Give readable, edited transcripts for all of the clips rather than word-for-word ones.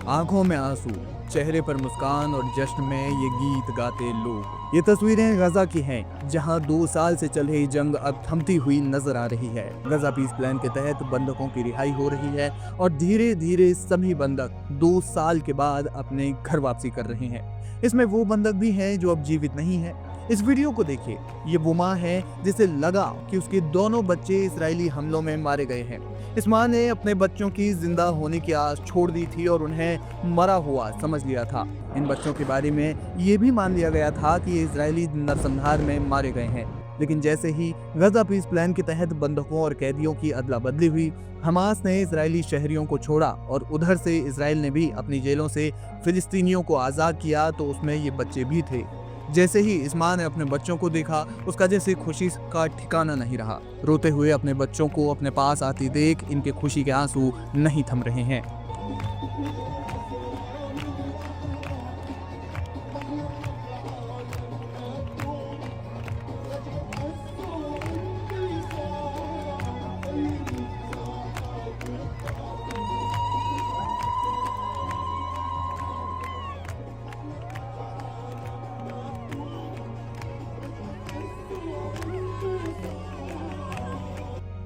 आंखों में आंसू, चेहरे पर मुस्कान और जश्न में ये गीत गाते लोग। ये तस्वीरें गजा की हैं, जहां 2 साल से चल रही जंग अब थमती हुई नजर आ रही है। गजा पीस प्लान के तहत बंधकों की रिहाई हो रही है और धीरे धीरे सभी बंधक 2 साल के बाद अपने घर वापसी कर रहे हैं। इसमें वो बंधक भी हैं जो अब जीवित नहीं है। इस वीडियो को देखिए, ये वो माँ है जिसे लगा कि उसके दोनों बच्चे इजरायली हमलों में मारे गए हैं। इस माँ ने अपने बच्चों की जिंदा होने की आस छोड़ दी थी और उन्हें मरा हुआ समझ लिया था। इन बच्चों के बारे में ये भी मान लिया गया था कि ये इजरायली नरसंहार में मारे गए हैं। लेकिन जैसे ही गजा पीस प्लान के तहत बंधकों और कैदियों की अदला बदली हुई, हमास ने इजरायली शहरियों को छोड़ा और उधर से इजराइल ने भी अपनी जेलों से फिलिस्तीनियों को आज़ाद किया, तो उसमें ये बच्चे भी थे। जैसे ही इस माँ ने अपने बच्चों को देखा, उसका जैसे खुशी का ठिकाना नहीं रहा। रोते हुए अपने बच्चों को अपने पास आती देख इनके खुशी के आंसू नहीं थम रहे हैं।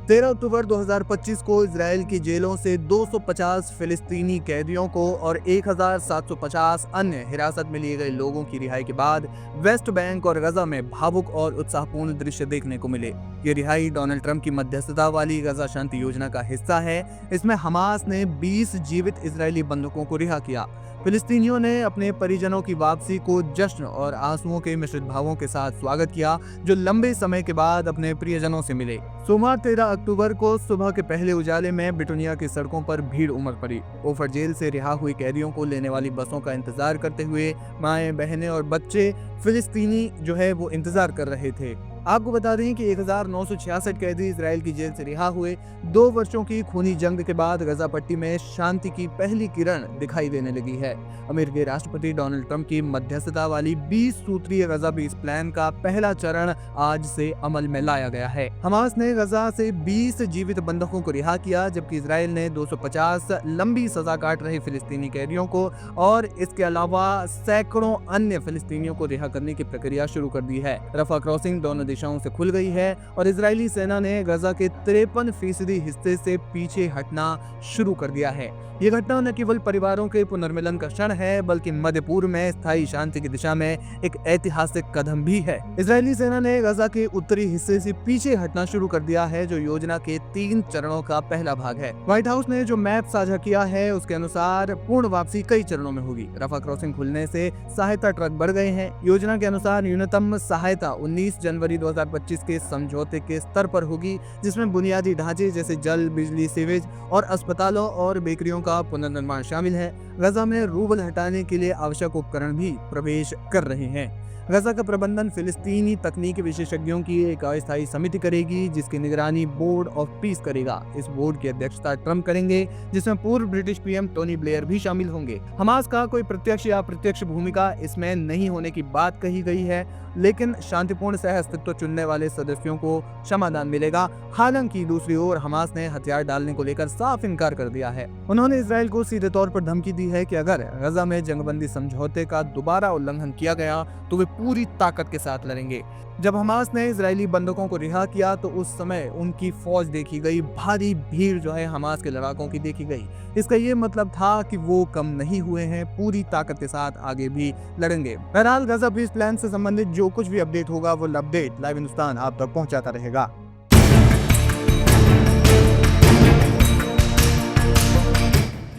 13 अक्टूबर 2025 को इजराइल की जेलों से 250 फिलिस्तीनी कैदियों को और 1750 अन्य हिरासत में लिए गए लोगों की रिहाई के बाद वेस्ट बैंक और गजा में भावुक और उत्साहपूर्ण दृश्य देखने को मिले। ये रिहाई डोनाल्ड ट्रंप की मध्यस्थता वाली गजा शांति योजना का हिस्सा है। इसमें हमास ने 20 जीवित इजरायली बंधकों को रिहा किया। फिलिस्तीनियों ने अपने परिजनों की वापसी को जश्न और आंसुओं के मिश्रित भावों के साथ स्वागत किया, जो लंबे समय के बाद अपने प्रियजनों से मिले। सोमवार 13 अक्टूबर को सुबह के पहले उजाले में बिटुनिया की सड़कों पर भीड़ उमड़ पड़ी। ओफर जेल से रिहा हुई कैदियों को लेने वाली बसों का इंतजार करते हुए माएं, बहनें और बच्चे फिलिस्तीनी वो इंतजार कर रहे थे। आपको बता दें कि 1966 कैदी इजराइल की जेल से रिहा हुए। 2 वर्षों की खूनी जंग के बाद गजा पट्टी में शांति की पहली किरण दिखाई देने लगी है। अमेरिकी राष्ट्रपति डोनाल्ड ट्रंप की मध्यस्थता वाली 20 सूत्रीय गजा पीस प्लान का पहला चरण आज से अमल में लाया गया है। हमास ने गजा से 20 जीवित बंधकों को रिहा किया, जबकि इजराइल ने 250 लंबी सजा काट रहे फिलिस्तीनी कैदियों को और इसके अलावा सैकड़ों अन्य फिलिस्तीनियों को रिहा करने की प्रक्रिया शुरू कर दी है। रफा क्रॉसिंग दोनों दिशाओं से खुल गई है और इजरायली सेना ने गजा के 53% हिस्से से पीछे हटना शुरू कर दिया है। ये घटना न केवल परिवारों के पुनर्मिलन का क्षण है, बल्कि मध्य पूर्व में स्थायी शांति की दिशा में एक ऐतिहासिक कदम भी है। इजरायली सेना ने गजा के उत्तरी हिस्से से पीछे हटना शुरू कर दिया है, जो योजना के 3 चरणों का पहला भाग है। व्हाइट हाउस ने जो मैप साझा किया है, उसके अनुसार पूर्ण वापसी कई चरणों में होगी। रफा क्रॉसिंग खुलने से सहायता ट्रक बढ़ गए हैं। योजना के अनुसार न्यूनतम सहायता 19 जनवरी 2025 के समझौते के स्तर पर होगी, जिसमें बुनियादी ढांचे जैसे जल, बिजली, सीवेज और अस्पतालों और बेकरियों का पुनर्निर्माण शामिल है। गजा में रूबल हटाने के लिए आवश्यक उपकरण भी प्रवेश कर रहे हैं। गजा का प्रबंधन फिलिस्तीनी तकनीकी विशेषज्ञों की एक अस्थायी समिति करेगी, जिसकी निगरानी बोर्ड ऑफ पीस करेगा। इस बोर्ड की अध्यक्षता ट्रंप करेंगे, जिसमें पूर्व ब्रिटिश पीएम टोनी ब्लेयर भी शामिल होंगे। हमास का कोई प्रत्यक्ष या अप्रत्यक्ष भूमिका इसमें नहीं होने की बात कही गई है, लेकिन शांतिपूर्ण सह अस्तित्व चुनने वाले सदस्यों को क्षमादान मिलेगा। हालांकि दूसरी ओर हमास ने हथियार डालने को लेकर साफ इनकार कर दिया है। उन्होंने इजराइल को सीधे तौर पर धमकी दी है कि अगर गजा में जंगबंदी समझौते का दोबारा उल्लंघन किया गया तो वे पूरी ताकत के साथ लड़ेंगे। जब हमास ने इजरायली बंधकों को रिहा किया तो उस समय उनकी फौज देखी गई, भारी भीड़ हमास के लड़ाकों की देखी गई। इसका ये मतलब था कि वो कम नहीं हुए हैं, पूरी ताकत के साथ आगे भी लड़ेंगे। बहरहाल गजा पीस प्लान से संबंधित जो कुछ भी अपडेट होगा, वो अपडेट लाइव हिंदुस्तान आप तक पहुंचाता रहेगा।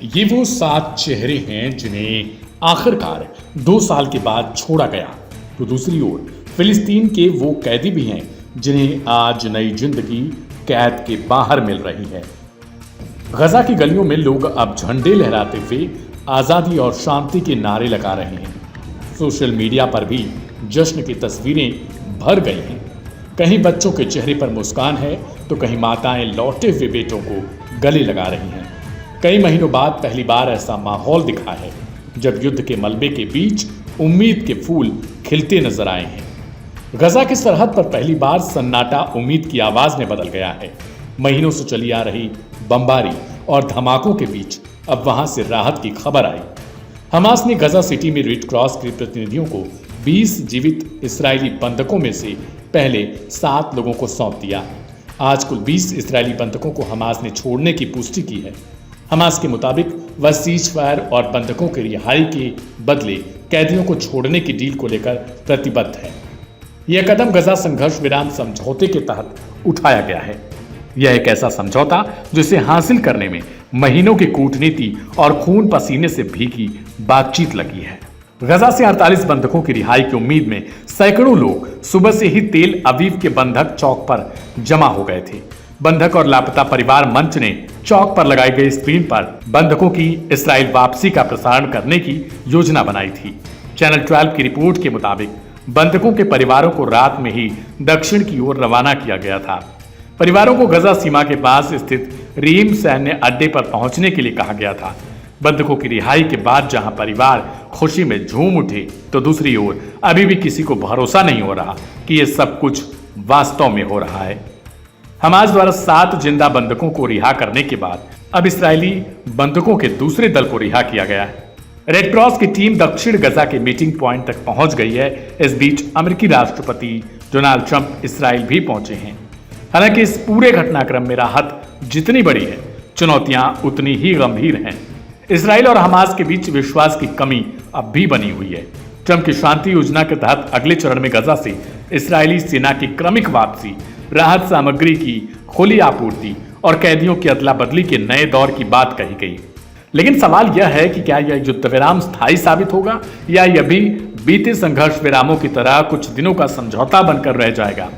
ये वो 7 चेहरे हैं जिन्हें आखिरकार 2 साल के बाद छोड़ा गया। तो दूसरी ओर फिलिस्तीन के वो कैदी भी हैं जिन्हें आज नई जिंदगी कैद के बाहर मिल रही है। गजा की गलियों में लोग अब झंडे लहराते हुए आज़ादी और शांति के नारे लगा रहे हैं। सोशल मीडिया पर भी जश्न की तस्वीरें भर गई हैं। कहीं बच्चों के चेहरे पर मुस्कान है, तो कहीं माताएं लौटे हुए बेटों को गले लगा रही हैं। कई महीनों बाद पहली बार ऐसा माहौल दिखा है जब युद्ध के मलबे के बीच उम्मीद के फूल खिलते नजर आए हैं। गजा की सरहद पर पहली बार सन्नाटा उम्मीद की आवाज में बदल गया है। महीनों से चली आ रही बमबारी और धमाकों के बीच अब वहां से राहत की खबर आई। हमास ने गजा सिटी में रेड क्रॉस के प्रतिनिधियों को 20 जीवित इस्राएली बंधकों में से पहले 7 लोगों को सौंप दिया। आज कुल 20 इस्राएली बंधकों को हमास ने छोड़ने की पुष्टि की है। हमास के मुताबिक वह सीज फायर और बंधकों की रिहाई के बदले कैदियों को छोड़ने की डील को लेकर प्रतिबद्ध है। यह कदम गजा संघर्ष विराम समझौते के तहत उठाया गया है। यह एक ऐसा समझौता जिसे हासिल करने में महीनों की कूटनीति और खून पसीने से भीगी बातचीत लगी है। गजा से 48 बंधकों की रिहाई की उम्मीद में सैकड़ों लोग सुबह से ही तेल अवीव के बंधक चौक पर जमा हो गए थे। बंधक और लापता परिवार मंच ने चौक पर लगाई गई स्क्रीन पर बंधकों की इस्राएल वापसी का प्रसारण करने की योजना बनाई थी। चैनल 12 की रिपोर्ट के मुताबिक बंधकों के परिवारों को रात में ही दक्षिण की ओर रवाना किया गया था। परिवारों को गजा सीमा के पास स्थित रीम सैन्य अड्डे पर पहुंचने के लिए कहा गया था। बंधकों की रिहाई के बाद जहां परिवार खुशी में झूम उठे, तो दूसरी ओर अभी भी किसी को भरोसा नहीं हो रहा कि यह सब कुछ वास्तव में हो रहा है। हमास द्वारा 7 जिंदा बंधकों को रिहा करने के बाद अब इस्राएली बंधकों के दूसरे दल को रिहा किया गया है। रेड क्रॉस की टीम दक्षिण गजा के मीटिंग पॉइंट तक पहुंच गई है। इस बीच अमेरिकी राष्ट्रपति डोनाल्ड ट्रंप इस्राएल भी पहुंचे हैं। हालांकि इस पूरे घटनाक्रम में राहत जितनी बड़ी है, चुनौतियां उतनी ही गंभीर हैं। इस्राएल और हमास के बीच विश्वास की कमी अब भी बनी हुई है। ट्रंप की शांति योजना के तहत अगले चरण में गजा से इस्राएली सेना की क्रमिक वापसी, राहत सामग्री की खुली आपूर्ति और कैदियों की अदला बदली के नए दौर की बात कही गई। लेकिन सवाल यह है कि क्या यह युद्ध विराम स्थायी साबित होगा या यह भी बीते संघर्ष विरामों की तरह कुछ दिनों का समझौता बनकर रह जाएगा।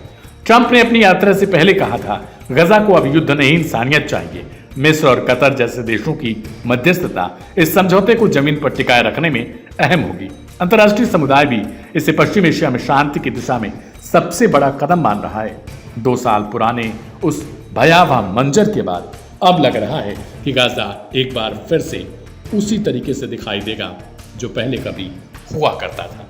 ट्रंप ने अपनी यात्रा से पहले कहा था, गजा को अब युद्ध नहीं इंसानियत चाहिए। मिस्र और कतर जैसे देशों की मध्यस्थता इस समझौते को जमीन पर टिकाए रखने में अहम होगी। अंतर्राष्ट्रीय समुदाय भी इसे पश्चिम एशिया में शांति की दिशा में सबसे बड़ा कदम मान रहा है। 2 साल पुराने उस भयावह मंजर के बाद अब लग रहा है कि गाजा एक बार फिर से उसी तरीके से दिखाई देगा जो पहले कभी हुआ करता था।